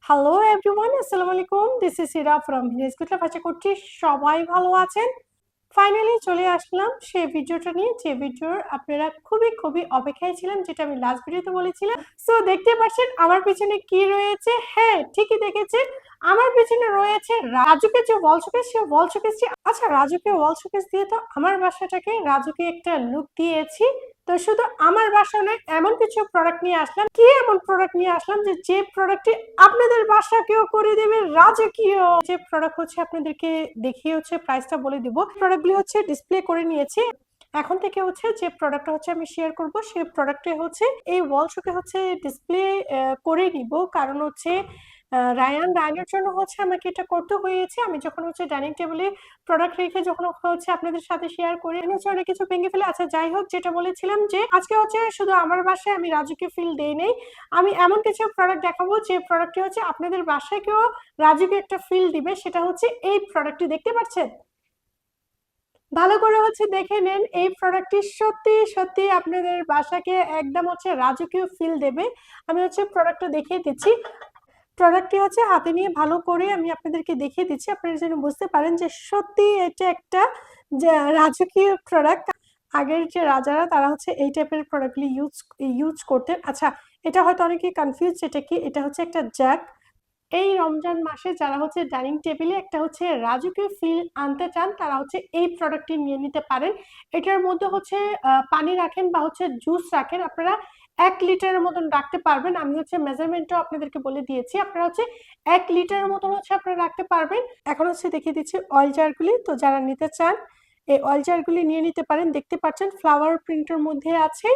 Hello everyone, আসসালামু আলাইকুম। This is Sira from village কুটলা। আশা করছি সবাই ভালো আছেন। ফাইনালি চলে আসলাম সেই ভিডিওটা নিয়ে, যে ভিডিওর আপনারা খুবই খুবই অপেক্ষায় ছিলেন, যেটা আমি লাস্ট ভিডিওতে বলেছিলাম। সো দেখতে পাচ্ছেন আমার পেছনে কি রয়েছে। হ্যাঁ, ঠিকই দেখেছেন, আমার পেছনে রয়েছে রাজুকে যে ওয়াল শোকেস, সে ওয়াল শোকেসটি। আচ্ছা, রাজুকে ওয়াল শোকেস দিয়ে তো আমার বাসাটাকে রাজুকে একটা লুক দিয়েছি। তো শুধু আমার বাসা নয়, এমন কিছু প্রোডাক্ট নিয়ে আসলাম। কি এমন প্রোডাক্ট নিয়ে আসলাম যে প্রোডাক্টটি আপনাদের বাসাকেও করে দেবে রাজকীয়। যে প্রোডাক্ট হচ্ছে আপনাদেরকে দেখিয়ে হচ্ছে প্রাইসটা বলে দিব। প্রোডাক্টগুলি হচ্ছে ডিসপ্লে করে নিয়েছি। এখন থেকে হচ্ছে যে প্রোডাক্টটা হচ্ছে আমি শেয়ার করব, সেই প্রোডাক্টে হচ্ছে এই ওয়াল শোকে হচ্ছে ডিসপ্লে করে নিব। কারণ হচ্ছে রায়ানের জন্য হচ্ছে আমাকে এটা করতে হয়েছে। আমি যখন হচ্ছে ডাইনিং টেবিলে প্রোডাক্ট রেখে যখন হচ্ছে আপনাদের সাথে শেয়ার করি, হচ্ছে অনেক কিছু ভেঙে ফেলে। আচ্ছা, যাই হোক, যেটা বলেছিলাম যে আজকে হচ্ছে শুধু আমার বাসায় আমি রাজুকে ফিল দেই নেই, আমি এমন কিছু প্রোডাক্ট দেখাবো যে প্রোডাক্টটি হচ্ছে আপনাদের বাসায় কেউ রাজুকে একটা ফিল দিবে। সেটা হচ্ছে এই প্রোডাক্টটি। দেখতে পাচ্ছেন, ভালো করে হচ্ছে দেখে নেন। এই প্রোডাক্টটি সত্যি সত্যি আপনাদের বাসাকে একদম হচ্ছে রাজকীয় ফিল দেবে। আমি হচ্ছে প্রোডাক্টটা দেখিয়ে দিচ্ছি। প্রোডাক্টটি হচ্ছে হাতে নিয়ে ভালো করে আমি আপনাদেরকে দেখিয়ে দিচ্ছি, আপনারা যেন বুঝতে পারেন যে সত্যি এটা একটা যে রাজকীয় প্রোডাক্ট। আগের যে রাজারা তারা হচ্ছে এই টাইপের প্রোডাক্টগুলি ইউজ করতেন। আচ্ছা, এটা হয়তো অনেকে কনফিউজ, এটা কি? এটা হচ্ছে একটা জ্যাক। এই রমজান মাসে যারা হচ্ছে ডাইনিং টেবিলে একটা হচ্ছে রাজকীয় ফিল আনতে চান, তারা হচ্ছে এই প্রোডাক্টটি নিয়ে নিতে পারেন। এটার মধ্যে হচ্ছে পানি রাখেন বা হচ্ছে জুস রাখেন, আপনারা 1 লিটারের মতন রাখতে পারবেন। আমি হচ্ছে মেজারমেন্টটাও আপনাদেরকে বলে দিয়েছি, আপনারা হচ্ছে 1 লিটারের মতন হচ্ছে আপনারা রাখতে পারবেন। এখন হচ্ছে দেখিয়ে দিচ্ছি অয়েল জারগুলি। তো যারা নিতে চান এই অয়েল জারগুলি নিয়ে নিতে পারেন। দেখতে পাচ্ছেন ফ্লাওয়ার প্রিন্টের মধ্যে আছে।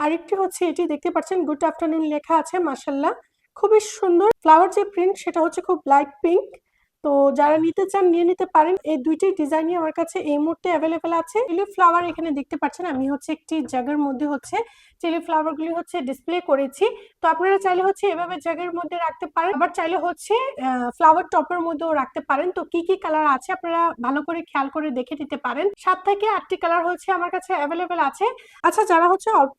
আরেকটি হচ্ছে এটি দেখতে পাচ্ছেন গুড আফটারনুন লেখা আছে, মাশাআল্লাহ খুবই সুন্দর। ফ্লাওয়ার যে প্রিন্ট সেটা হচ্ছে খুব লাইট পিঙ্ক। তো যারা নিতে চান নিয়ে নিতে পারেন। এই দুইটি ডিজাইনই আমার কাছে এই মুহূর্তে অ্যাভেলেবেল আছে। চিলি ফ্লাওয়ার এখানে দেখতে পাচ্ছেন, আমি হচ্ছে একটি জাগের মধ্যে হচ্ছে চিলি ফ্লাওয়ার গুলি হচ্ছে ডিসপ্লে করেছি। তো আপনারা চাইলে হচ্ছে এভাবে জাগের মধ্যে রাখতে পারেন, আবার চাইলে হচ্ছে ফ্লাওয়ার টপের মধ্যেও রাখতে পারেন। তো কি কি কালার আছে আপনারা ভালো করে খেয়াল করে দেখে দিতে পারেন। 7 থেকে 8টি কালার হচ্ছে আমার কাছে অ্যাভেলেবেল আছে। আচ্ছা, যারা হচ্ছে অল্প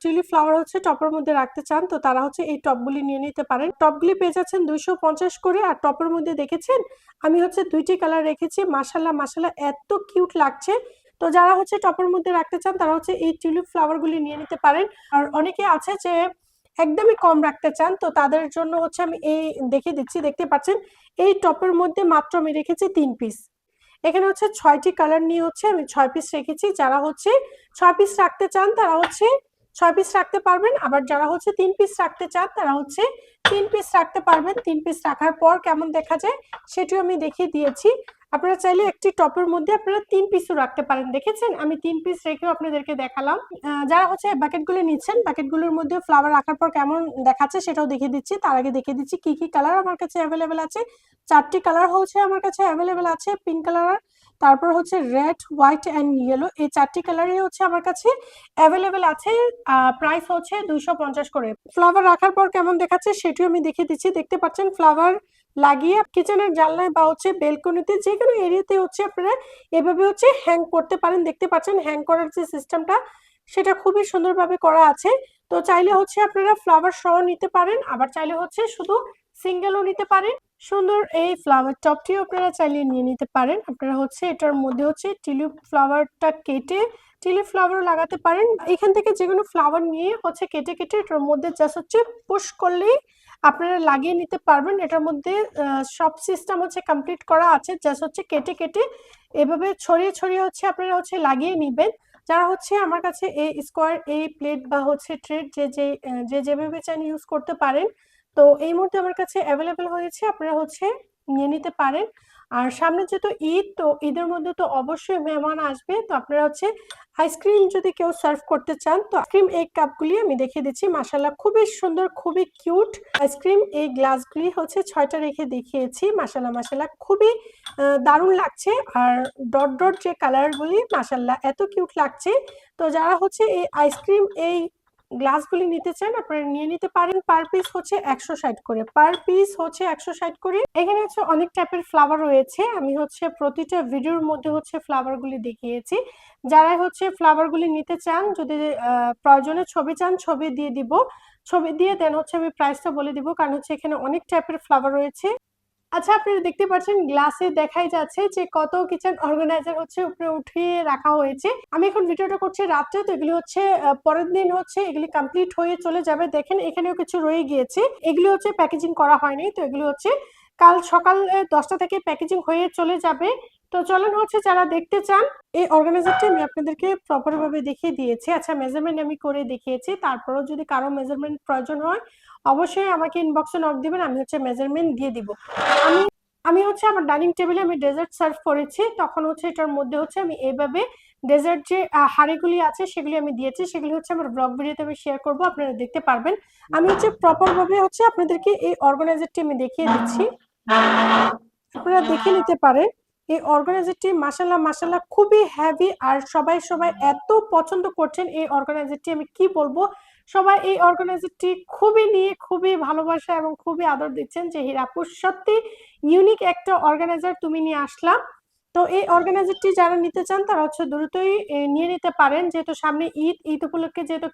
চিলি ফ্লাওয়ার হচ্ছে টপের মধ্যে রাখতে চান, তো তারা হচ্ছে এই টপগুলি নিয়ে নিতে পারেন। টপগুলি পেয়ে যাচ্ছেন 250 করে। আর টপের মধ্যে দেখেছেন আমি হচ্ছে 2টি কালার রেখেছি। মাশাআল্লাহ মাশাআল্লাহ এত কিউট লাগছে। তো যারা হচ্ছে টপের মধ্যে রাখতে চান তারা হচ্ছে এই টিউলিপ ফ্লাওয়ার গুলি নিয়ে নিতে পারেন। আর অনেকে আছে যে একদমই কম রাখতে চান, তো তাদের জন্য হচ্ছে আমি এই দেখিয়ে দিচ্ছি। দেখতে পাচ্ছেন এই টপের মধ্যে মাত্র আমি রেখেছি 3 পিস। এখানে হচ্ছে 6টি কালার নিয়ে হচ্ছে আমি 6 পিস রেখেছি। যারা হচ্ছে 6 পিস রাখতে চান তারা হচ্ছে 6 পিস রাখতে পারবেন। আবার যারা হচ্ছে 3 পিস রাখতে চান তারা হচ্ছে 3 পিস রাখতে পারবেন। 3 পিস রাখার পর কেমন দেখা যায় সেটিও আমি দেখিয়ে দিয়েছি। আপনারা চাইলে একটি টপের মধ্যে আপনারা 3 পিসও রাখতে পারেন। দেখেছেন আমি 3 পিস রেখেও আপনাদেরকে দেখালাম। যারা হচ্ছে বাকেটগুলো নিচ্ছেন, বাকেটগুলোর মধ্যে ফ্লাওয়ার রাখার পর কেমন দেখাচ্ছে সেটাও দেখিয়ে দিচ্ছি। তার আগে দেখিয়ে দিচ্ছি কি কি কালার আমার কাছে অ্যাভেলেবেল আছে। 4টি কালার হচ্ছে আমার কাছে অ্যাভেলেবেল আছে। পিঙ্ক কালার, তারপর হচ্ছে রেড, হোয়াইট অ্যান্ড ইয়েলো, এই 4টি কালারই হচ্ছে আমার কাছে অ্যাভেলেবেল আছে। প্রাইস হচ্ছে 250 করে। ফ্লাওয়ার রাখার পর কেমন দেখাচ্ছে সেটিও আমি দেখিয়ে দিচ্ছি। দেখতে পাচ্ছেন ফ্লাওয়ার লাগিয়ে কিচেনের জানলায় বা হচ্ছে বেলকনিতে যে কোনো এরিয়াতে হচ্ছে আপনারা এভাবে হচ্ছে হ্যাং করতে পারেন। দেখতে পাচ্ছেন হ্যাং করার যে সিস্টেমটা সেটা খুবই সুন্দরভাবে করা আছে। তো চাইলে হচ্ছে আপনারা ফ্লাওয়ার সহ নিতে পারেন, আবার চাইলে হচ্ছে শুধু সিঙ্গেলও নিতে পারেন। সুন্দর এই ফ্লাওয়ার টপটিও আপনারা চাইলে নিয়ে নিতে পারেন। আপনারা হচ্ছে এটার মধ্যে হচ্ছে টিউলিপ ফ্লাওয়ারটা কেটে টিউলিপ ফ্লাওয়ারও লাগাতে পারেন। এখান থেকে যে কোনো ফ্লাওয়ার নিয়ে হচ্ছে কেটে কেটে এটার মধ্যে জাস্ট হচ্ছে পুশ করলেই আপনারা লাগিয়ে নিতে পারবেন। এটার মধ্যে সব সিস্টেম হচ্ছে কমপ্লিট করা আছে। জাস্ট হচ্ছে কেটে কেটে এভাবে ছড়িয়ে ছড়িয়ে হচ্ছে আপনারা হচ্ছে লাগিয়ে নিবেন। যারা হচ্ছে আমার কাছে এই স্কোয়ার এই প্লেট বা হচ্ছে ট্রে যে যেভাবে চান ইউজ করতে পারেন। তো এই মুহূর্তে আমার কাছে অ্যাভেলেবেল হয়েছে, আপনারা হচ্ছে নিয়ে নিতে পারেন। আর সামনে যেহেতু ঈদ, তো ঈদের মধ্যে তো অবশ্যই মেহমান আসবে। তো আপনারা হচ্ছে আইসক্রিম যদি কেউ সার্ভ করতে চান, তো আইসক্রিম এই কাপগুলি আমি দেখিয়ে দিচ্ছি। মাশাআল্লাহ খুবই সুন্দর, খুবই কিউট আইসক্রিম এই গ্লাসগুলি হচ্ছে 6টা রেখে দেখিয়েছি। মাশাআল্লাহ মাশাআল্লাহ খুবই দারুণ লাগছে। আর ডট ডট যে কালারগুলি মাশাআল্লাহ এত কিউট লাগছে। তো যারা হচ্ছে এই আইসক্রিম এই গ্লাসগুলি নিতে চান আপনারা নিয়ে নিতে পারেন। পার পিস হচ্ছে 160 করে, পার পিস হচ্ছে 160 করে। এখানে হচ্ছে অনেক টাইপের ফ্লাওয়ার রয়েছে, আমি হচ্ছে প্রতিটা ভিডিওর মধ্যে হচ্ছে ফ্লাওয়ারগুলি দেখিয়েছি। যারা হচ্ছে ফ্লাওয়ারগুলি নিতে চান, যদি প্রয়োজনে ছবি চান ছবি দিয়ে দিব, ছবি দিয়ে দেন হচ্ছে আমি প্রাইসটা বলে দিব, কারণ হচ্ছে এখানে অনেক টাইপের ফ্লাওয়ার রয়েছে। আচ্ছা, আপনারা দেখতে পাচ্ছেন গ্লাসে দেখাই যাচ্ছে যে কত কিচেন অর্গানাইজার হচ্ছে উপরে উঠিয়ে রাখা হয়েছে। আমি এখন ভিডিওটা করছি রাত্রে, তো এগুলি হচ্ছে পরের দিন হচ্ছে এগুলি কমপ্লিট হয়ে চলে যাবে। দেখেন এখানেও কিছু রয়ে গিয়েছে, এগুলি হচ্ছে প্যাকেজিং করা হয়নি, তো এগুলি হচ্ছে কাল সকাল 10টা থেকে প্যাকেজিং হয়ে চলে যাবে। তো চলেন হচ্ছে যারা দেখতে চান, এই অর্গানাইজারটা আমি আপনাদেরকে প্রপার ভাবে দেখিয়ে দিয়েছি। আচ্ছা, মেজারমেন্ট আমি করে দেখিয়েছি, তারপরেও যদি কারো মেজারমেন্ট প্রয়োজন হয় অবশ্যই আমাকে ইনবক্সে নক দিবেন, আমি হচ্ছে মেজারমেন্ট দিয়ে দিব। আমি আমি হচ্ছে আমার ডাইনিং টেবিলে আমি ডেজার্ট সার্ভ করেছি, তখন হচ্ছে এটার মধ্যে হচ্ছে আমি এইভাবে ডেজার্ট যে হাঁড়িগুলি আছে সেগুলি আমি দিয়েছি, সেগুলি হচ্ছে আমার ব্লগ ভিডিওতে আমি শেয়ার করব, আপনারা দেখতে পারবেন। আমি হচ্ছে প্রপার ভাবে হচ্ছে আপনাদেরকে এই অর্গানাইজারটি আমি দেখিয়ে দিচ্ছি, আপনারা দেখে নিতে পারেন। এই অর্গানাইজারটি মাশাআল্লাহ মাশাআল্লাহ খুবই হেভি, আর সবাই সবাই এত পছন্দ করছেন এই অর্গানাইজারটি, আমি কি বলবো। সবাই এই অর্গানাইজারটি খুবই নিয়ে খুবই ভালোবাসা এবং খুবই আদর দিচ্ছেন যে হিরাপুর সত্যি ইউনিক একটা অর্গানাইজার তুমি নিয়ে আসলাম। তো এই অর্গানাইজারটি যারা নিতে চান তারা হচ্ছে দ্রুতই নিয়ে নিতে পারেন, যেহেতু সামনে ঈদ উপলক্ষে যেহেতু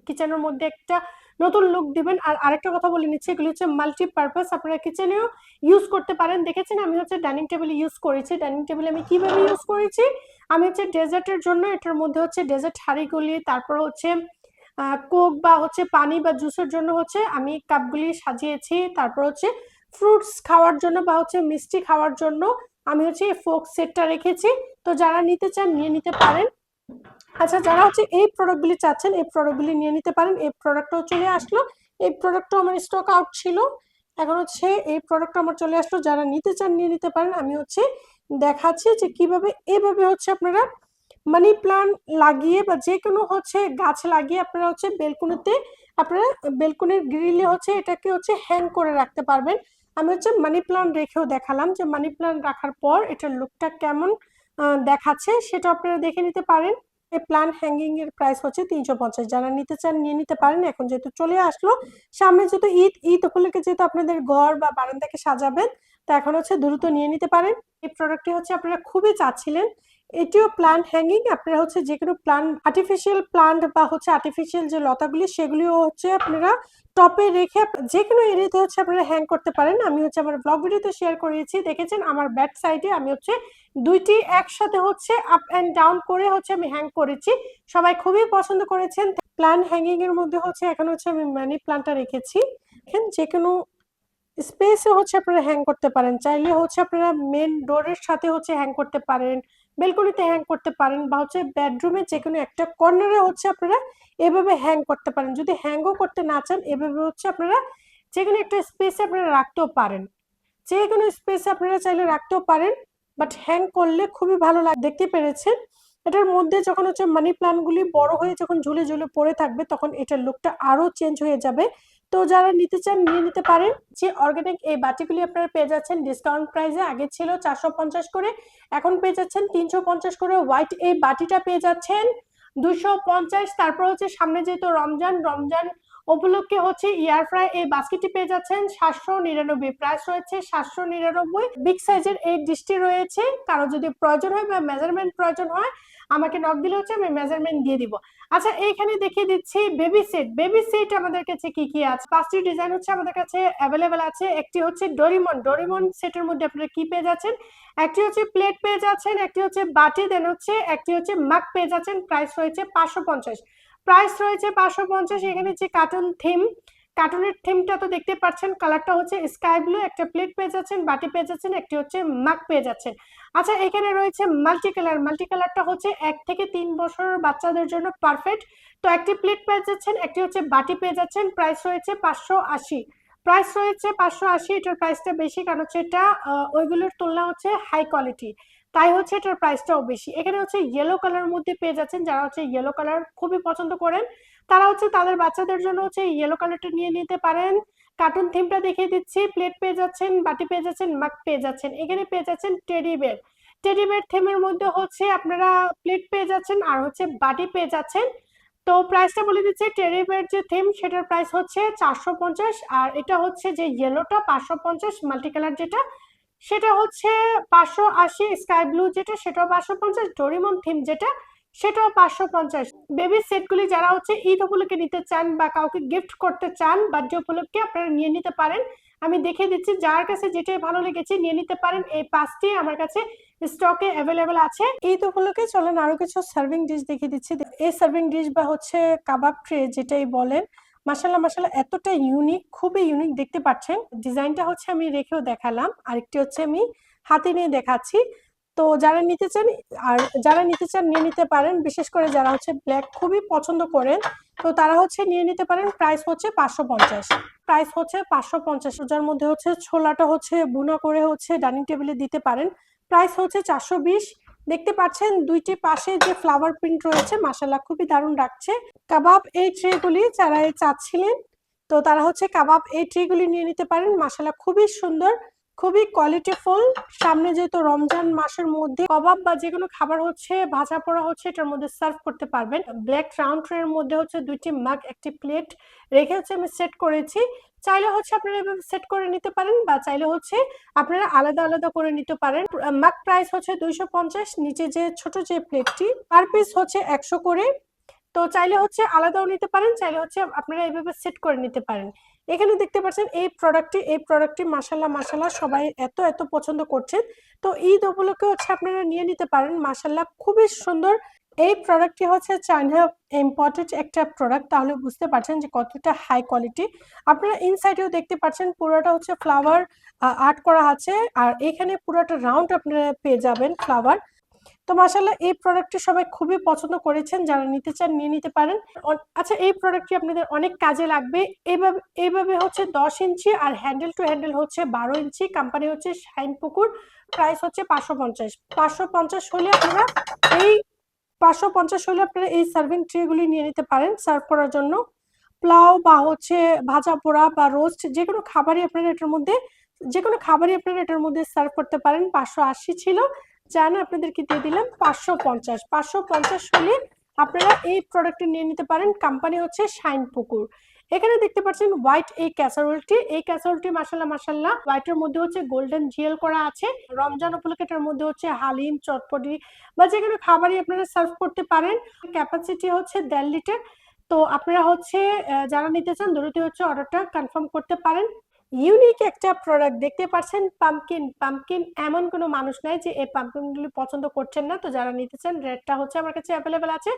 কিচেনের মধ্যে একটা নতুন লুক দিবেন। আর আরেকটা কথা বলে নিচ্ছি, এগুলি হচ্ছে মাল্টিপারপাস, আপনারা কিচেনেও ইউজ করতে পারেন। দেখেছেন আমি হচ্ছে ডাইনিং টেবিল ইউজ করেছি, ডাইনিং টেবিল আমি কিভাবে ইউজ করেছি, আমি হচ্ছে ডেজার্টের জন্য এটার মধ্যে হচ্ছে ডেজার্ট হাঁড়িগুলি, তারপর হচ্ছে কোক বা হচ্ছে পানি বা জুসের জন্য হচ্ছে আমি কাপগুলি সাজিয়েছি, তারপর হচ্ছে ফ্রুটস খাওয়ার জন্য বা হচ্ছে মিষ্টি খাওয়ার জন্য আমি হচ্ছে এই ফোক সেটটা রেখেছি। তো যারা নিতে চান নিয়ে নিতে পারেন। আচ্ছা, যারা হচ্ছে এই প্রোডাক্টগুলি চাচ্ছেন এই প্রোডাক্টগুলি নিয়ে নিতে পারেন। এই প্রোডাক্টটাও চলে আসলো, এই প্রোডাক্টটাও আমার স্টক আউট ছিল, এখন হচ্ছে এই প্রোডাক্টটা আমার চলে আসলো। যারা নিতে চান নিয়ে নিতে পারেন। আমি হচ্ছে দেখাচ্ছি যে কিভাবে এভাবে হচ্ছে আপনারা মানি প্লান্ট লাগিয়ে বা যে কোনো হচ্ছে গাছ লাগিয়ে আপনারা হচ্ছে বেলকুনিতে, আপনারা বেলকুনির গ্রিলে হচ্ছে এটাকে হচ্ছে হ্যাং করে রাখতে পারবেন। আমি হচ্ছে মানি প্লান্ট রেখেও দেখালাম যে মানি প্লান্ট রাখার পর এটার লুকটা কেমন দেখাচ্ছে, সেটা আপনারা দেখে নিতে পারেন। এই প্লান্ট হ্যাঙ্গিং এর প্রাইস হচ্ছে 350, যারা নিতে চান নিয়ে নিতে পারেন। এখন যেহেতু চলে আসলো সামনে, যেহেতু ঈদ উপলক্ষে যেহেতু আপনাদের ঘর বা বারান্দাকে সাজাবেন, তো এখন হচ্ছে দ্রুত নিয়ে নিতে পারেন। এই প্রোডাক্টটি হচ্ছে আপনারা খুবই চাচ্ছিলেন, এটিও প্লান্ট হ্যাঙ্গিং। আপনারা হচ্ছে যে কোনো প্লান্ট, আর্টিফিশিয়াল প্লান্ট বা হচ্ছে আর্টিফিশিয়াল যে লতাগুলি সেগুলিও হচ্ছে আপনারা টপে রেখে যে কোনো এরিয়াতে হচ্ছে আপনারা হ্যাং করতে পারেন। আমি হচ্ছে আমার ব্লগ ভিডিওতে শেয়ার করেছি, দেখেছেন আমার ব্যাক সাইডে আমি হচ্ছে দুইটি একসাথে হচ্ছে আপ এন্ড ডাউন করে হচ্ছে আমি হ্যাং করেছি, সবাই খুবই পছন্দ করেছেন। প্লান্ট হ্যাঙ্গিং এর মধ্যে হচ্ছে এখন হচ্ছে আমি মানি প্লান্টটা রেখেছি, যে কোনো স্পেসে হচ্ছে আপনারা হ্যাং করতে পারেন, চাইলে হচ্ছে আপনারা মেন ডোরের সাথে হচ্ছে হ্যাং করতে পারেন, বেলকনিতে হ্যাং করতে পারেন, বা হচ্ছে বেডরুমে যে কোনো একটা কর্নারে হচ্ছে আপনারা এভাবে হ্যাং করতে পারেন। যদি হ্যাংও করতে না চান এভাবে হচ্ছে আপনারা যে কোনো একটা স্পেসে আপনারা রাখতেও পারেন, যে কোনো স্পেসে আপনারা চাইলে রাখতেও পারেন, বাট হ্যাং করলে খুবই ভালো লাগে। দেখতে পেরেছেন এটার মধ্যে যখন হচ্ছে মানি প্ল্যান্ট গুলি বড় হয়ে যখন ঝুলে ঝুলে পড়ে থাকবে তখন এটার লুকটা আরো চেঞ্জ হয়ে যাবে। তো যারা নিতে চান নিয়ে নিতে পারেন। যে অর্গানিক এই বাটিগুলি আপনারা পেয়ে যাচ্ছেন ডিসকাউন্ট প্রাইসে, আগে ছিল 450 করে, এখন পেয়ে যাচ্ছেন 350 করে। হোয়াইট এই বাটিটা পেয়ে যাচ্ছেন 250। তারপর হচ্ছে সামনে যেহেতু রমজান উপলক্ষে হচ্ছে এয়ার ফ্রাই এই বাস্কেটটি পেয়ে যাচ্ছেন 799, প্রাইস রয়েছে 799। বিগ সাইজের এই ডিশটি রয়েছে, কারো যদি প্রয়োজন হয় বা মেজারমেন্ট প্রয়োজন হয় আমাকে নক দিলে হচ্ছে আমি মেজারমেন্ট দিয়ে দিব। আচ্ছা, এইখানে দেখিয়ে দিচ্ছি বেবি সেট আমাদের কাছে কি কি আছে। 5টি ডিজাইন হচ্ছে আমাদের কাছে অ্যাভেলেবেল আছে। একটি হচ্ছে ডোরিমন সেটের মধ্যে আপনারা কি পেয়ে যাচ্ছেন, একটি হচ্ছে প্লেট পেয়ে যাচ্ছেন, একটি হচ্ছে বাটি, দেন হচ্ছে একটি হচ্ছে মাগ পেয়ে যাচ্ছেন। প্রাইস রয়েছে 550, প্রাইস রয়েছে 550। এখানে যে কার্টুনের থিমটা তো দেখতে পাচ্ছেন, কালারটা হচ্ছে স্কাই ব্লু। একটা প্লেট পেয়ে যাচ্ছেন, বাটি পেয়ে যাচ্ছেন, একটি হচ্ছে মাগ পেয়ে যাচ্ছেন। আচ্ছা, এখানে রয়েছে মাল্টি কালারটা হচ্ছে 1 থেকে 3 বছরের বাচ্চাদের জন্য পারফেক্ট। তো একটি প্লেট পেয়ে যাচ্ছেন, একটি হচ্ছে বাটি পেয়ে যাচ্ছেন। প্রাইস রয়েছে 580, প্রাইস রয়েছে 580। এটার প্রাইসটা বেশি কারণ হচ্ছে এটা ওইগুলোর তুলনা হচ্ছে হাই কোয়ালিটি, তাই হচ্ছে এটার প্রাইসটাও বেশি। এখানে হচ্ছে ইয়েলো কালার মধ্যে পেয়ে যাচ্ছেন, যারা হচ্ছে ইয়েলো কালার খুবই পছন্দ করেন তারা হচ্ছে তাদের বাচ্চাদের জন্য হচ্ছে ইয়েলো কালারটা নিয়ে নিতে পারেন। কার্টুন থিমটা দেখিয়ে দিচ্ছি, প্লেট পেয়ে যাচ্ছেন, বাটি পেয়ে যাচ্ছেন, মাগ পেয়ে যাচ্ছেন। এখানে পেয়ে যাচ্ছেন টেডি বেয়ার থিমের মধ্যে হচ্ছে আপনারা প্লেট পেয়ে যাচ্ছেন আর হচ্ছে বাটি পেয়ে যাচ্ছেন। তো প্রাইসটা বলে দিচ্ছি, টেরিবের যে থিম সেটার প্রাইস হচ্ছে 450, আর এটা হচ্ছে যে ইয়েলোটা 550, মাল্টি কালার যেটা সেটা হচ্ছে 580, স্কাই ব্লু যেটা সেটাও 550, ডোরিমন থিম যেটা সেটাও 550। বেবি সেটগুলি যারা হচ্ছে ঈদ উপলক্ষে নিতে চান বা কাউকে গিফট করতে চান বার্থডে উপলক্ষে আপনারা নিয়ে নিতে পারেন। আমি দেখিয়ে দিচ্ছি, যার কাছে যেটাই ভালো লেগেছে নিয়ে নিতে পারেন। এই 5টি আমার কাছে স্টকে অ্যাভেলেবেল আছে। ঈদ উপলক্ষে চলেন আরো কিছু সার্ভিং ডিশ দেখিয়ে দিচ্ছি। এই সার্ভিং ডিশ বা হচ্ছে কাবাব ট্রে যেটাই বলেন, মাশাল্লাহ মাশাল্লাহ এতটা ইউনিক, খুবই ইউনিক। দেখতে পাচ্ছেন ডিজাইনটা হচ্ছে আমি রেখেও দেখালাম, আরেকটি হচ্ছে আমি হাতে নিয়ে দেখাচ্ছি। তো যারা নিতে চান নিয়ে নিতে পারেন, বিশেষ করে যারা হচ্ছে ব্ল্যাক খুবই পছন্দ করেন তো তারা হচ্ছে নিয়ে নিতে পারেন। প্রাইস হচ্ছে 550, প্রাইস হচ্ছে 550। যার মধ্যে হচ্ছে ছোলাটা হচ্ছে বুনা করে হচ্ছে ডাইনিং টেবিলে দিতে পারেন। প্রাইস হচ্ছে 420। দেখতে পাচ্ছেন দুইটি পাশে যে ফ্লাওয়ার প্রিন্ট রয়েছে, মাশাআল্লাহ খুবই দারুণ লাগছে। কাবাব এই ট্রেগুলি যারা চাচ্ছিলেন তো তারা হচ্ছে কাবাব এই ট্রেগুলি নিয়ে নিতে পারেন। মাশাআল্লাহ খুবই সুন্দর, খুবই কোয়ালিটিফুল। সামনে যেহেতু রমজান মাসের মধ্যে কাবাব বা যে কোনো খাবার হচ্ছে ভাজা পোড়া হচ্ছে এটার মধ্যে সার্ভ করতে পারবেন। ব্ল্যাক রাউন্ড ট্রে এর মধ্যে হচ্ছে দুইটি মাগ, একটি প্লেট রেখে হচ্ছে আমি সেট করেছি। চাইলে হচ্ছে আপনারা এভাবে সেট করে নিতে পারেন বা চাইলে হচ্ছে আপনারা আলাদা আলাদা করে নিতে পারেন। মাগ প্রাইস হচ্ছে 250, নিচে যে ছোট যে প্লেটটি পার পিস হচ্ছে 100 করে। তো চাইলে হচ্ছে আলাদাও নিতে পারেন, চাইলে হচ্ছে আপনারা এইভাবে সেট করে নিতে পারেন। এখানে দেখতে পাচ্ছেন এই প্রোডাক্টটি মাশাল্লাহ মাশাল্লাহ সবাই এত এত পছন্দ করছেন। তো ঈদ উপলক্ষে হচ্ছে আপনারা নিয়ে নিতে পারেন। মাশাল্লাহ খুবই সুন্দর। এই প্রোডাক্টটি হচ্ছে চায়না ইম্পোর্টেড একটা প্রোডাক্ট, তাহলে বুঝতে পারছেন যে কতটা হাই কোয়ালিটি। আপনারা ইনসাইডেও দেখতে পাচ্ছেন পুরোটা হচ্ছে ফ্লাওয়ার আর্ট করা আছে, আর এখানে পুরোটা রাউন্ড আপনারা পেয়ে যাবেন ফ্লাওয়ার। তো মাশাআল্লাহ এই প্রোডাক্টটি সবাই খুবই পছন্দ করেছেন, যারা নিতে চান নিয়ে নিতে পারেন। আচ্ছা, এই প্রোডাক্টটি আপনাদের অনেক কাজে লাগবে। এইভাবে হচ্ছে 10 ইঞ্চি আর হ্যান্ডেল টু হ্যান্ডেল হচ্ছে 12 ইঞ্চি। কোম্পানি হচ্ছে শাইন পুকুর। প্রাইস হচ্ছে 550। 550 হলে আপনারা এই 550 হলে আপনারা এই সার্ভিং ট্রে গুলি নিয়ে নিতে পারেন সার্ভ করার জন্য। পোলাও বা হচ্ছে ভাজা পোড়া বা রোস্ট যে কোনো খাবারই আপনারা এটার মধ্যে সার্ভ করতে পারেন। 580 ছিল, জান আপনাদেরকে দিয়ে দিলাম 550। 550 হলে আপনারা এই প্রোডাক্টটি নিয়ে নিতে পারেন। কোম্পানি হচ্ছে শাইন পুকুর। এখানে দেখতে পাচ্ছেন হোয়াইট এই ক্যাসারোলটি মাশাল্লাহ মাশাল্লাহ হোয়াইটের মধ্যে হচ্ছে গোল্ডেন জিএল করা আছে। রমজান উপলক্ষে এটার মধ্যে হচ্ছে হালিম, চটপটি বা যে কোনো খাবারই আপনারা সার্ভ করতে পারেন। ক্যাপাসিটি হচ্ছে 1.5 লিটার। তো আপনারা হচ্ছে যারা নিতে চান দ্রুত হচ্ছে অর্ডারটা কনফার্ম করতে পারেন। ইউনিক একটা প্রোডাক্ট দেখতে পাচ্ছেন, পাম্পকিন এমন কোনো মানুষ নাই যে এই পাম্পকিনগুলি পছন্দ করছেন না। তো যারা নিতে চান রেডটা হচ্ছে আমার কাছে অ্যাভেলেবেল আছে,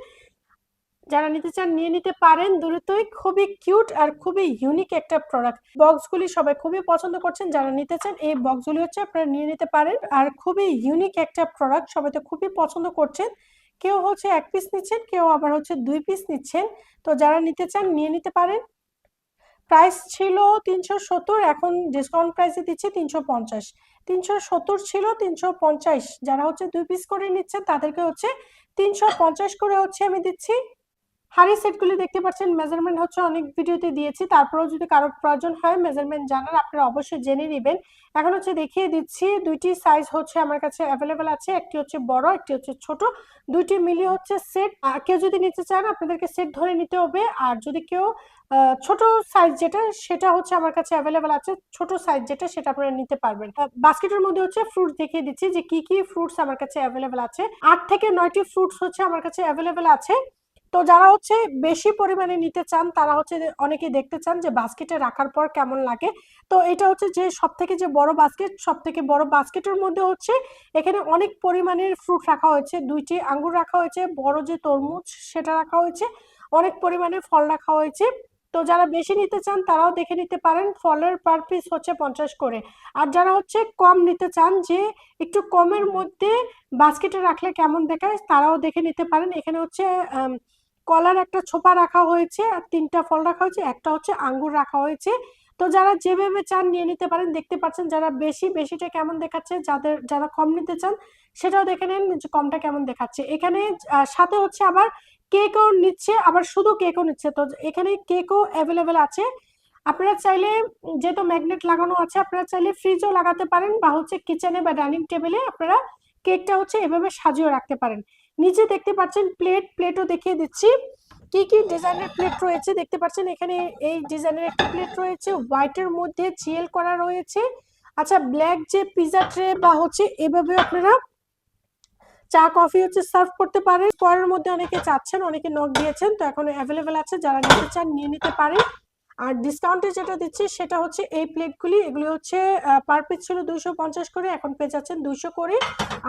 যারা নিতে চান নিয়ে নিতে পারেন দ্রুতই। খুবই কিউট আর খুবই ইউনিক একটা প্রোডাক্ট। বক্সগুলি সবাই খুবই পছন্দ করছেন, যারা নিতে চান এই বক্সগুলি হচ্ছে আপনারা নিয়ে নিতে পারেন। আর খুবই ইউনিক একটা প্রোডাক্ট, সবাই তো খুবই পছন্দ করছেন। কেউ হচ্ছে 1 পিস নিচ্ছেন, কেউ আবার হচ্ছে 2 পিস নিচ্ছেন। তো যারা নিতে চান নিয়ে নিতে পারেন। প্রাইস ছিল 370, এখন ডিসকাউন্ট প্রাইসে দিচ্ছি 350। 370 ছিল 350। যারা হচ্ছে 2 পিস করে নিচ্ছেন তাদেরকে হচ্ছে 350 করে হচ্ছে আমি দিচ্ছি। হাড়ি সেটগুলি দেখতে পাচ্ছেন, মেজারমেন্ট হচ্ছে অনেক ভিডিওতে দিয়েছি, তারপরেও যদি কারো প্রয়োজন হয় মেজারমেন্ট জানার আপনারা অবশ্যই জেনে নেবেন। এখন হচ্ছে দেখিয়ে দিচ্ছি, দুইটি সাইজ হচ্ছে আমার কাছে অ্যাভেলেবেল আছে, একটি হচ্ছে বড়, একটি হচ্ছে ছোট, দুইটি মিলিয়ে হচ্ছে সেট। কেউ যদি নিতে চান আপনাদেরকে সেট ধরে নিতে হবে। আর যদি কেউ ছোট সাইজ যেটা সেটা হচ্ছে আমার কাছে অ্যাভেলেবেল আছে, ছোট সাইজ যেটা সেটা আপনারা নিতে পারবেন। বাস্কেটের মধ্যে হচ্ছে ফ্রুটস দেখিয়ে দিচ্ছি যে কি কি ফ্রুটস আমার কাছে অ্যাভেলেবেল আছে। 8 থেকে 9টি ফ্রুটস হচ্ছে আমার কাছে অ্যাভেলেবেল আছে। তো যারা হচ্ছে বেশি পরিমাণে নিতে চান তারা হচ্ছে অনেকেই দেখতে চান যে বাস্কেটে রাখার পর কেমন লাগে। তো এটা হচ্ছে যে সব থেকে বড় বাস্কেটের মধ্যে হচ্ছে এখানে অনেক পরিমাণের ফ্রুট রাখা হয়েছে। 2টি আঙ্গুর রাখা হয়েছে, বড় যে তরমুজ সেটা রাখা হয়েছে, অনেক পরিমাণে ফল রাখা হয়েছে। তো যারা বেশি নিতে চান তারাও দেখে নিতে পারেন। ফলের পার পিস হচ্ছে 50 করে। আর যারা হচ্ছে কম নিতে চান যে একটু কমের মধ্যে বাস্কেটে রাখলে কেমন দেখায় তারাও দেখে নিতে পারেন। এখানে হচ্ছে কলার একটা ছোপা রাখা হয়েছে, আর 3টা ফল রাখা হয়েছে, একটা হচ্ছে আঙ্গুর রাখা হয়েছে। তো যারা যেভাবে চান নিয়ে নিতে পারেন। দেখতে পাচ্ছেন যারা বেশিটা কেমন দেখাচ্ছে, যারা কম নিতে চান সেটাও দেখে নেন যে কমটা কেমন দেখাচ্ছে। এখানে সাথে হচ্ছে আবার কেকও নিচ্ছে, আবার শুধু কেকও নিচ্ছে। তো এখানে কেকও অ্যাভেলেবেল আছে। আপনারা চাইলে, যেহেতু ম্যাগনেট লাগানো আছে, আপনারা চাইলে ফ্রিজও লাগাতে পারেন বা হচ্ছে কিচেনে বা ডাইনিং টেবিলে আপনারা কেকটা হচ্ছে এভাবে সাজিয়ে রাখতে পারেন। নিচে দেখতে পাচ্ছেন প্লেটও দেখিয়ে দিচ্ছি। কি কি ডিজাইনের প্লেট রয়েছে দেখতে পাচ্ছেন এখানে। এই ডিজাইনের একটা প্লেট রয়েছে, হোয়াইটের মধ্যে জিএল করা রয়েছে। আচ্ছা, ব্ল্যাক যে পিজা ট্রে বা হচ্ছে এভাবে আপনারা চা কফি হচ্ছে সার্ভ করতে পারেন। পরের মধ্যে অনেকে চাচ্ছেন, অনেকে নক দিয়েছেন, তো এখন অ্যাভেলেবেল আছে, যারা নিতে চান নিয়ে নিতে পারেন। আর ডিসকাউন্টে যেটা দিচ্ছি সেটা হচ্ছে এই প্লেটগুলি, এগুলি হচ্ছে পার পিস ছিল 250 করে, এখন পেয়ে যাচ্ছেন 200 করে।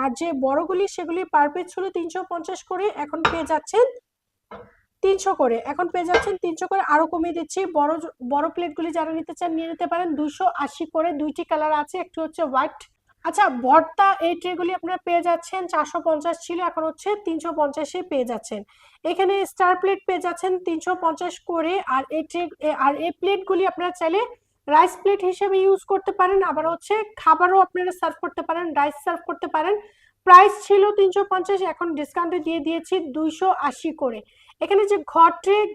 আর যে বড়গুলি সেগুলি পার পিস ছিল 350 করে, এখন পেয়ে যাচ্ছেন 300 করে, এখন পেয়ে যাচ্ছেন 300 করে। আরো কমিয়ে দিচ্ছি, বড় বড় প্লেটগুলি যারা নিতে চান নিয়ে নিতে পারেন 280 করে। দুইটি কালার আছে, একটি হচ্ছে হোয়াইট। আচ্ছা, ভর্তা এই ট্রেগুলি আপনারা পেয়ে যাচ্ছেন 450 ছিল, এখন হচ্ছে 350-এ পেয়ে যাচ্ছেন। এখানে স্টার প্লেট পেয়ে যাচ্ছেন 350 করে। আর এই ট্রে আর এই প্লেটগুলি আপনারা চাইলে রাইস প্লেট হিসেবে ইউজ করতে পারেন, আবার হচ্ছে খাবারও আপনারা সার্ভ করতে পারেন, রাইস সার্ভ করতে পারেন। প্রাইস ছিল 350, এখন ডিসকাউন্টে দিয়ে দিয়েছি 280 করে। এখানে যে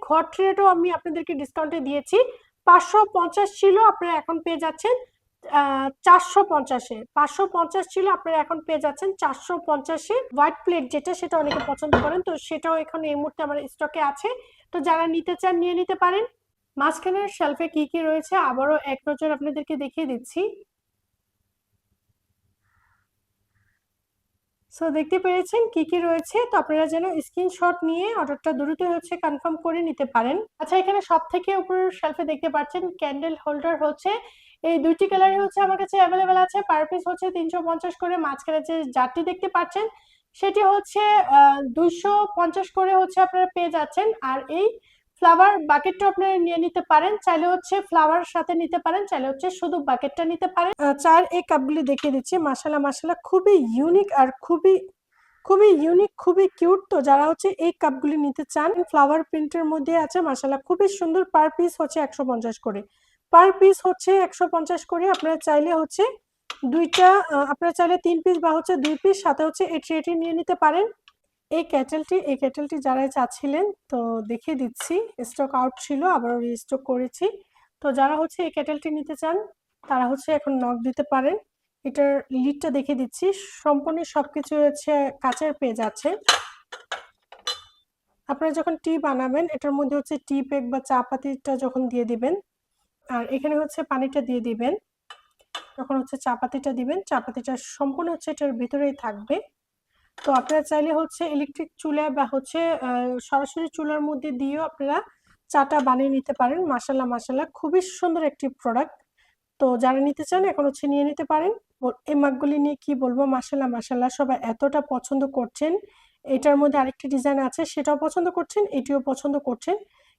ঘর ট্রেটাও আমি আপনাদেরকে ডিসকাউন্টে দিয়েছি, 550 ছিল, আপনারা এখন পেয়ে যাচ্ছেন 450-এ। 550 ছিল, আপনারা এখন পেয়ে যাচ্ছেন 450-এ। হোয়াইট প্লেট যেটা, সেটা অনেকে পছন্দ করেন, তো সেটাও এখন এই মুহূর্তে আমার স্টকে আছে, তো যারা নিতে চান নিয়ে নিতে পারেন। মাঝখানের শেলফে কি কি রয়েছে আবারও এক নজর আপনাদেরকে দেখিয়ে দিচ্ছি। সো দেখতে পেরেছেন কি কি রয়েছে, তো আপনারা যেন স্ক্রিনশট নিয়ে অর্ডারটা দ্রুত হচ্ছে কনফার্ম করে নিতে পারেন। আচ্ছা, এখানে সব থেকে উপরের শেলফে দেখতে পাচ্ছেন ক্যান্ডেল হোল্ডার হচ্ছে এই দুইটি কালারই হচ্ছে আমার কাছে অ্যাভেলেবেল আছে, পার পিস হচ্ছে 350 করে। মাঝখানে যে জারটি দেখতে পাচ্ছেন সেটি হচ্ছে 250 করে হচ্ছে আপনারা পেয়ে যাচ্ছেন। আর এই ফ্লাওয়ার বাকেটটা আপনারা নিয়ে নিতে পারেন, চাইলে হচ্ছে ফ্লাওয়ার সাথে নিতে পারেন, চাইলে হচ্ছে শুধু বাকেটটা নিতে পারেন। চার এই কাপগুলি দেখিয়ে দিচ্ছি, মাশাআল্লাহ মাশাআল্লাহ খুবই ইউনিক আর খুবই খুবই ইউনিক, খুবই কিউট। তো যারা হচ্ছে এই কাপগুলি নিতে চান, ফ্লাওয়ার প্রিন্টের মধ্যে আছে, মাশাআল্লাহ খুবই সুন্দর। পার পিস হচ্ছে 150 করে, পার পিস হচ্ছে 150 করে। আপনারা চাইলে হচ্ছে দুইটা, আপনারা চাইলে 3 পিস বা হচ্ছে 2 পিস সাথে হচ্ছে এই ট্রেটি নিয়ে নিতে পারেন। এই কেটেলটি যারা চাচ্ছিলেন, তো দেখিয়ে দিচ্ছি, স্টক আউট ছিল, আবার রিস্টক করেছি। তো যারা হচ্ছে এই কেটেলটি নিতে চান তারা হচ্ছে এখন নক দিতে পারেন। এটার লিডটা দেখিয়ে দিচ্ছি, সম্পূর্ণ সবকিছু হচ্ছে কাচের পেয়ে যাচ্ছে। আপনারা যখন টি বানাবেন এটার মধ্যে হচ্ছে টি ব্যাগ বা চা পাতিটা যখন দিয়ে দিবেন, আর এখানে হচ্ছে পানিটা দিয়ে দিবেন, যখন হচ্ছে চা পাতিটা দিবেন, চা পাতিটা সম্পূর্ণ হচ্ছে এটার ভিতরেই থাকবে। তো আপনারা চাইলে হচ্ছে ইলেকট্রিক চুলায় বা হচ্ছে সরাসরি চুলার মধ্যে দিয়েও আপনারা চাটা বানিয়ে নিতে পারেন। মাশাআল্লাহ মাশাআল্লাহ খুবই সুন্দর একটি প্রোডাক্ট, তো যারা নিতে চান এখন হচ্ছে নিয়ে নিতে পারেন। এই মাগগুলি নিয়ে কি বলবো, মাশাআল্লাহ মাশাআল্লাহ সবাই এতটা পছন্দ করছেন। এটার মধ্যে আরেকটি ডিজাইন আছে, সেটাও পছন্দ করছেন, এটিও পছন্দ করছেন।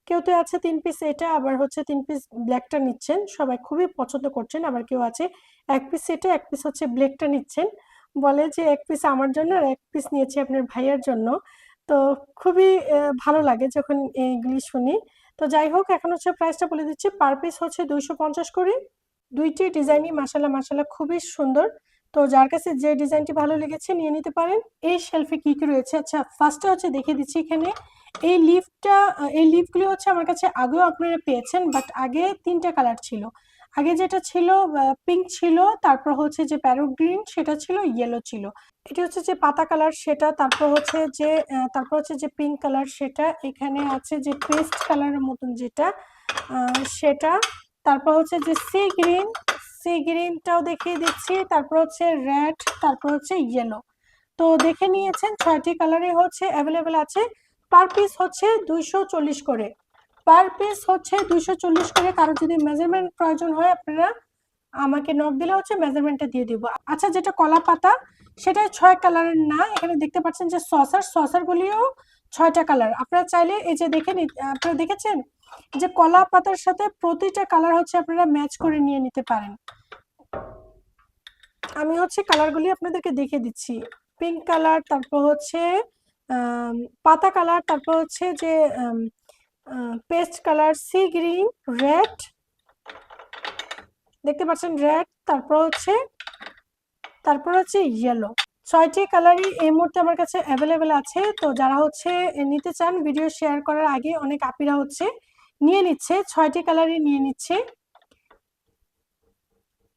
কেউ তো আছে 3 পিস এটা, আবার হচ্ছে 3 পিস ব্ল্যাকটা নিচ্ছেন, সবাই খুবই পছন্দ করছেন। আবার কেউ আছে 1 পিস এটা, 1 পিস হচ্ছে ব্ল্যাকটা নিচ্ছেন, বলে যে 1 পিস আমার জন্য আর 1 পিস নিয়েছি আপনার ভাইয়ার জন্য। তো খুবই ভালো লাগে যখন এইগুলি শুনি। তো যাই হোক, এখন হচ্ছে প্রাইসটা বলে দিচ্ছি, পার পিস হচ্ছে 250 করে। দুইটি ডিজাইনই মাশাআল্লাহ মাশাআল্লাহ খুবই সুন্দর। তো যার কাছে যে ডিজাইনটি ভালো লেগেছে নিয়ে নিতে পারেন। এই শেলফে কি কি রয়েছে, আচ্ছা ফার্স্টে হচ্ছে দেখিয়ে দিচ্ছি। এখানে এই এই লিফগুলি হচ্ছে আমার কাছে আগেও আপনারা পেয়েছেন, বাট আগে 3টা কালার ছিল। আগে যেটা ছিল পিঙ্ক ছিল, তারপর হচ্ছে যে প্যারট গ্রিন সেটা ছিল, ইয়েলো ছিল। এটি হচ্ছে যে পাতা কালার সেটা, তারপর হচ্ছে যে পিঙ্ক কালার সেটা, এখানে আছে যে পেস্ট কালারের মতন যেটা সেটা, তারপর হচ্ছে যে সি গ্রিনটাও দেখিয়ে দিচ্ছি, তারপর হচ্ছে রেড, তারপর হচ্ছে ইয়েলো। তো দেখে নিয়েছেন 6টি কালারই হচ্ছে অ্যাভেলেবেল আছে। পার পিস হচ্ছে 240 করে, পার পিস হচ্ছে 240 করে। কারো যদি মেজারমেন্ট প্রয়োজন হয় আপনারা আমাকে নক দিলে হচ্ছে মেজারমেন্টটা দিয়ে দিব। আচ্ছা, যেটা কলা পাতা সেটা 6 কালারের না, এখানে দেখতে পাচ্ছেন যে সসার গুলিও 6টা কালার। আপনারা চাইলে এই যে আপনারা দেখেছেন যে কলা পাতার সাথে প্রতিটা কালার হচ্ছে আপনারা ম্যাচ করে নিয়ে নিতে পারেন। আমি হচ্ছে কালারগুলি আপনাদেরকে দেখিয়ে দিচ্ছি, পিঙ্ক কালার, তারপর হচ্ছে পাতা কালার, তারপর হচ্ছে যে paste colour, sea green, red, দেখতে পাচ্ছেন রেড, তারপর হচ্ছে ইয়েলো। 6টি কালারই এই মুহূর্তে আমার কাছে অ্যাভেলেবেল আছে। তো যারা হচ্ছে নিতে চান, ভিডিও শেয়ার করার আগে অনেক আপিরা হচ্ছে নিয়ে নিচ্ছে, 6টি কালারই নিয়ে নিচ্ছে।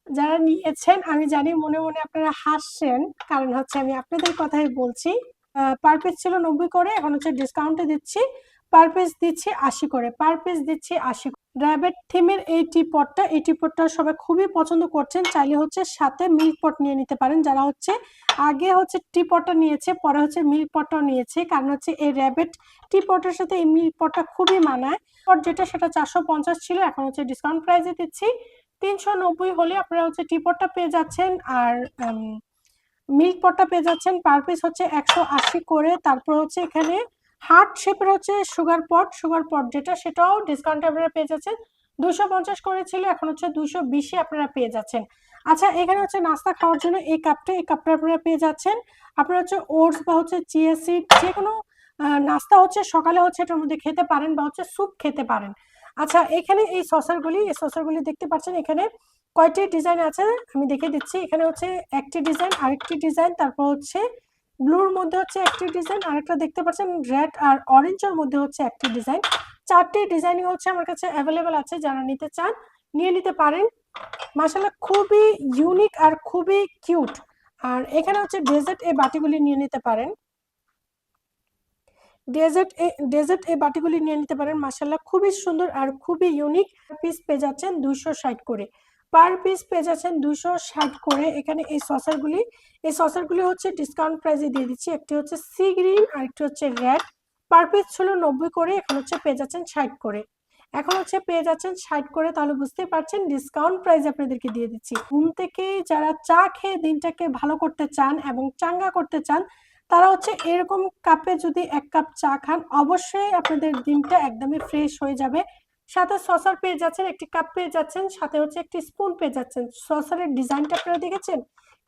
যারা নিয়েছেন আমি জানি মনে মনে আপনারা হাসছেন, কারণ হচ্ছে আমি আপনাদের কথাই বলছি। পার পিস ছিল 90 করে, এখন হচ্ছে ডিসকাউন্টে দিচ্ছি পার পিস দিচ্ছি 80 করে, পার পিস দিচ্ছি 80। র্যাবিট থিমের এই টিপটটা সবাই খুবই পছন্দ করছেন। চাইলে হচ্ছে সাথে মিল্ক পট নিয়ে নিতে পারেন, যারা হচ্ছে আগে হচ্ছে টিপটটা নিয়েছে, পরে হচ্ছে মিল্ক পটটাও নিয়েছে, কারণ হচ্ছে এই র্যাবিট টিপটের সাথে এই মিল্ক পটটা খুবই মানায়। পট যেটা সেটা 450 ছিল, এখন হচ্ছে ডিসকাউন্ট প্রাইসে দিচ্ছি 390 হলে আপনারা হচ্ছে টিপটটা পেয়ে যাচ্ছেন, আর মিল্ক পটটা পেয়ে যাচ্ছেন পার পিস হচ্ছে 180 করে। তারপর হচ্ছে এখানে হার্ট শেপের হচ্ছে সুগার পট যেটা, সেটাও ডিসকাউন্টে আপনারা পেয়ে যাচ্ছেন 250 করে ছিল, এখন হচ্ছে 220 আপনারা পেয়ে যাচ্ছেন। আচ্ছা, এখানে হচ্ছে নাস্তা খাওয়ার জন্য এই কাপটা আপনারা পেয়ে যাচ্ছেন। আপনারা হচ্ছে ওটস বা হচ্ছে চিয়া সিড যে কোনো নাস্তা হচ্ছে সকালে হচ্ছে এটার মধ্যে খেতে পারেন, বা হচ্ছে স্যুপ খেতে পারেন। আচ্ছা, এখানে এই সসারগুলি দেখতে পাচ্ছেন এখানে কয়টি ডিজাইন আছে আমি দেখিয়ে দিচ্ছি। এখানে হচ্ছে একটি ডিজাইন, আরেকটি ডিজাইন, তারপর হচ্ছে ব্লুর মধ্যে হচ্ছে একটি ডিজাইন, আরেকটা দেখতে পাচ্ছেন রেড আর অরেঞ্জের মধ্যে হচ্ছে একটি ডিজাইন। 4টি ডিজাইনই হচ্ছে আমার কাছে অ্যাভেলেবেল আছে, যারা নিতে চান নিয়ে নিতে পারেন। মাশাআল্লাহ খুবই ইউনিক আর খুবই কিউট। আর এখানে হচ্ছে ডেজার্ট এই বাটিগুলি নিয়ে নিতে পারেন, ডেজার্ট এই বাটিগুলি নিয়ে নিতে পারেন। মাশাআল্লাহ খুবই সুন্দর আর খুবই ইউনিক। পিস পেয়ে যাচ্ছেন 260 করে, পার পিস পেয়ে যাচ্ছেন 260 করে। এখানে এই সসারগুলি হচ্ছে ডিসকাউন্ট প্রাইসে দিয়ে দিচ্ছি। একটি হচ্ছে সি গ্রিন আর একটি হচ্ছে রেড। পার পিস ছিল 90 করে, এখন হচ্ছে পেয়ে যাচ্ছেন 60 করে। এখন হচ্ছে পেয়ে যাচ্ছেন 60 করে, তাহলে বুঝতেই পারছেন ডিসকাউন্ট প্রাইস আপনাদেরকে দিয়ে দিচ্ছি। ঘুম থেকে যারা চা খেয়ে দিনটাকে ভালো করতে চান এবং চাঙ্গা করতে চান, তারা হচ্ছে এরকম কাপে যদি 1 কাপ চা খান, অবশ্যই আপনাদের দিনটা একদমই ফ্রেশ হয়ে যাবে। সাথে সসার পেয়ে যাচ্ছেন, একটি কাপ পেয়ে যাচ্ছেন, সাথে হচ্ছে একটি স্পুন পেয়ে যাচ্ছেন। সসারের ডিজাইনটা আপনারা দেখেছেন,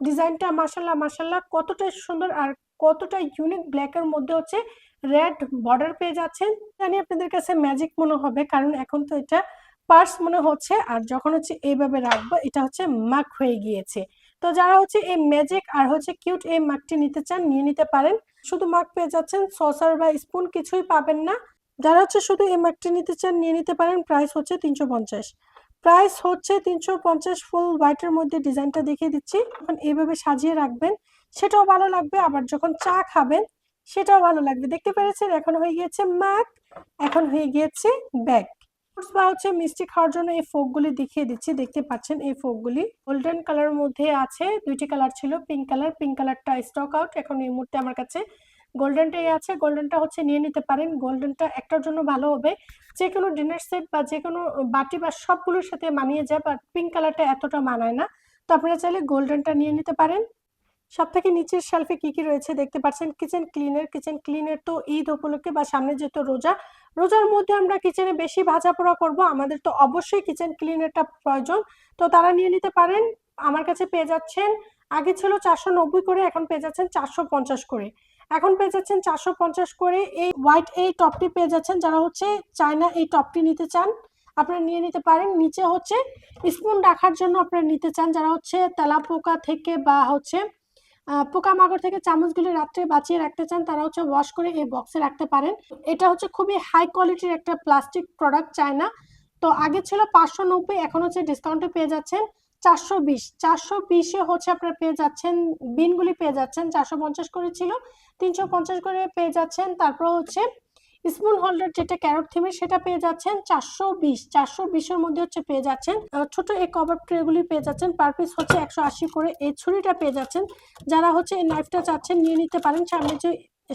ডিজাইনটা মাশাআল্লাহ কতটা সুন্দর আর কতটা ইউনিক। ব্ল্যাকের মধ্যে হচ্ছে রেড বর্ডার পেয়ে যাচ্ছেন। জানি আপনাদের কাছে ম্যাজিক মনে হবে, কারণ এখন তো এটা পার্স মনে হচ্ছে, আর যখন হচ্ছে এইভাবে রাখবো এটা হচ্ছে মাগ হয়ে গিয়েছে। তো যারা হচ্ছে এই ম্যাজিক আর হচ্ছে কিউট এই মাগটি নিতে চান নিয়ে নিতে পারেন। শুধু মাগ পেয়ে যাচ্ছেন, সসার বা স্পুন কিছুই পাবেন না। যারা হচ্ছে শুধু এই মাগটি নিতে চান নিয়ে নিতে পারেন। প্রাইস হচ্ছে 350, প্রাইস হচ্ছে 350। ফুল হোয়াইটের মধ্যে ডিজাইনটা দেখিয়ে দিচ্ছি। এখন এইভাবে সাজিয়ে রাখবেন, সেটাও ভালো লাগবে, আবার যখন চা খাবেন সেটাও ভালো লাগবে। দেখতে পেরেছেন, এখন হয়ে গিয়েছে মাগ, এখন হয়ে গিয়েছে ব্যাগ। বা হচ্ছে মিষ্টি খাওয়ার জন্য এই ফোকগুলি দেখিয়ে দিচ্ছি। দেখতে পাচ্ছেন এই ফোকগুলি গোল্ডেন কালারের মধ্যে আছে, 2টি কালার ছিল, পিঙ্ক কালারটা স্টক আউট। এখন এই মুহূর্তে আমার কাছে গোল্ডেনটাই আছে, গোল্ডেনটা হচ্ছে নিয়ে নিতে পারেন। গোল্ডেনটা একটার জন্য ভালো হবে, যে কোনো ডিনার সেট বা যে কোনো বাটি বা সবগুলোর সাথে মানিয়ে যায়, বাট পিঙ্ক কালারটা এতটা মানায় না। তো আপনারা চাইলে গোল্ডেনটা নিয়ে নিতে পারেন। সব থেকে নিচের শেলফে কি কি রয়েছে দেখতে পাচ্ছেন, কিচেন ক্লিনের তো ঈদ উপলক্ষে বা সামনে যেহেতু রোজার মধ্যে আমরা কিচেনে বেশি ভাজা পোড়া করবো, আমাদের তো অবশ্যই কিচেন ক্লিনারটা প্রয়োজন, তো তারা নিয়ে নিতে পারেন। আমার কাছে পেয়ে যাচ্ছেন, আগে ছিল 490 করে, এখন পেয়ে যাচ্ছেন 450 করে। এখন পেয়ে যাচ্ছেন 450 করে। এই হোয়াইট এই টপটি পেয়ে যাচ্ছেন, যারা হচ্ছে চায়না এই টপটি নিতে চান আপনারা নিয়ে নিতে পারেন। নিচে হচ্ছে স্পুন রাখার জন্য আপনারা নিতে চান, যারা হচ্ছে তেলাপোকা থেকে বা হচ্ছে পোকামাকড় থেকে চামচগুলি রাত্রে বাঁচিয়ে রাখতে চান, তারা হচ্ছে ওয়াশ করে এই বক্সে রাখতে পারেন। এটা হচ্ছে খুবই হাই কোয়ালিটির একটা প্লাস্টিক প্রোডাক্ট, চায়না। তো আগে ছিল 590, এখন হচ্ছে ডিসকাউন্টে পেয়ে যাচ্ছেন 420 হচ্ছে আপনারা পেয়ে যাচ্ছেন। বিনগুলি পেয়ে যাচ্ছেন 450 করে ছিল, 350 করে পেয়ে যাচ্ছেন। তারপর হচ্ছে স্পুন হোল্ডার যেটা ক্যারট থিমের, সেটা পেয়ে যাচ্ছেন 420-এর মধ্যে হচ্ছে পেয়ে যাচ্ছেন। ছোট এই কভার ট্রে গুলি পেয়ে যাচ্ছেন, পার পিস হচ্ছে 180 করে। এই ছুরিটা পেয়ে যাচ্ছেন, যারা হচ্ছে এই নাইফটা চাচ্ছেন নিয়ে নিতে পারেন।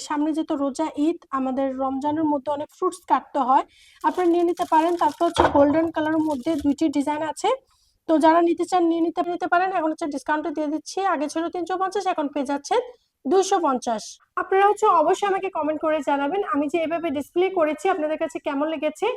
সামনে যেহেতু রোজা ঈদ, আমাদের রমজানের মধ্যে অনেক ফ্রুটস কাটতে হয়, আপনারা নিয়ে নিতে পারেন। তারপর হচ্ছে গোল্ডেন কালারের মধ্যে 2টি ডিজাইন আছে, তো যারা নিতে চান নিয়ে নিতে পারেন। এখন হচ্ছে ডিসকাউন্টে দিয়ে দিচ্ছি, আগে ছিল 350, এখন পেয়ে যাচ্ছেন 250। আপনারা হচ্ছে অবশ্যই আমাকে কমেন্ট করে জানাবেন আমি যে এভাবে ডিসপ্লে করেছি আপনাদের কাছে কেমন লেগেছে।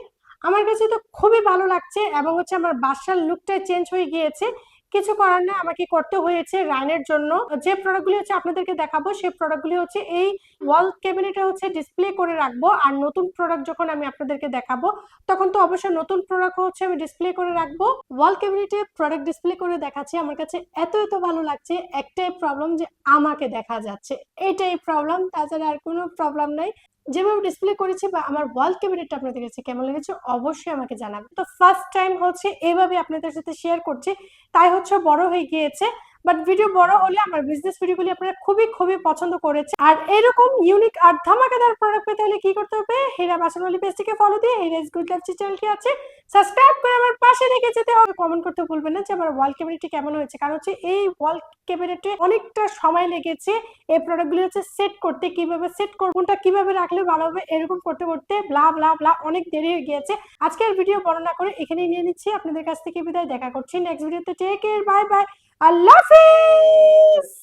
আমার কাছে তো খুবই ভালো লাগছে, এবং হচ্ছে আমার বাসার লুকটাই চেঞ্জ হয়ে গিয়েছে। কিছু করার না, আমাকে করতে হয়েছে রানের জন্য। যে প্রোডাক্টগুলি হচ্ছে আপনাদেরকে দেখাবো, সেই প্রোডাক্টগুলি হচ্ছে এই ওয়াল ক্যাবিনেটে হচ্ছে ডিসপ্লে করে রাখবো। আর নতুন প্রোডাক্ট যখন আমি আপনাদেরকে দেখাবো, তখন তো অবশ্যই নতুন প্রোডাক্ট হচ্ছে আমি ডিসপ্লে করে রাখবো। ওয়াল ক্যাবিনেটে প্রোডাক্ট ডিসপ্লে করে দেখাচ্ছি, আমার কাছে এত ভালো লাগছে। একটাই প্রবলেম যে আমাকে দেখা যাচ্ছে, এটাই প্রবলেম, তাছাড়া আর কোনো প্রবলেম নাই। যেভাবে ডিসপ্লে করেছি বা আমার ওয়াল ক্যাবিনেটটা আপনাদের কাছে কেমন লেগেছে অবশ্যই আমাকে জানাবেন। তো ফার্স্ট টাইম হচ্ছে এইভাবে আপনাদের সাথে শেয়ার করছি, তাই হচ্ছে বড় হয়ে গিয়েছে। বাট ভিডিও বড় হলে আমার বিজনেস ভিডিওগুলি আপনারা খুবই খুবই পছন্দ করেছে। আর এরকম ইউনিক আর ধামাকাদার প্রোডাক্ট পেতে হলে কি করতে হবে, হীরা বাসনওয়ালি পেজটিকে ফলো দিয়ে হীরা ইজ গুড লাইফ চ্যানেলটি আছে সাবস্ক্রাইব করে আমার পাশে রেখে যেতে হবে। কমেন্ট করতে ভুলবেন না যে আমার ওয়াল ক্যাবিনেটটি কেমন হয়েছে, কারণ হচ্ছে এই ওয়াল ক্যাবিনেটে অনেকটা সময় লেগেছে এই প্রোডাক্টগুলি হচ্ছে সেট করতে, কিভাবে সেট করব, কোনটা কিভাবে রাখলে ভালো হবে, এরকম করতে করতে ব্লা ব্লা ব্লা অনেক দেরি হয়ে গিয়েছে। আজকের ভিডিও বর্ণনা করে এখানেই নিয়ে নিচ্ছি, আপনাদের কাছ থেকে বিদায়। দেখা করছি নেক্সট ভিডিওতে। টেক কেয়ার, বাই বাই, আল্লাহ হাফেজ।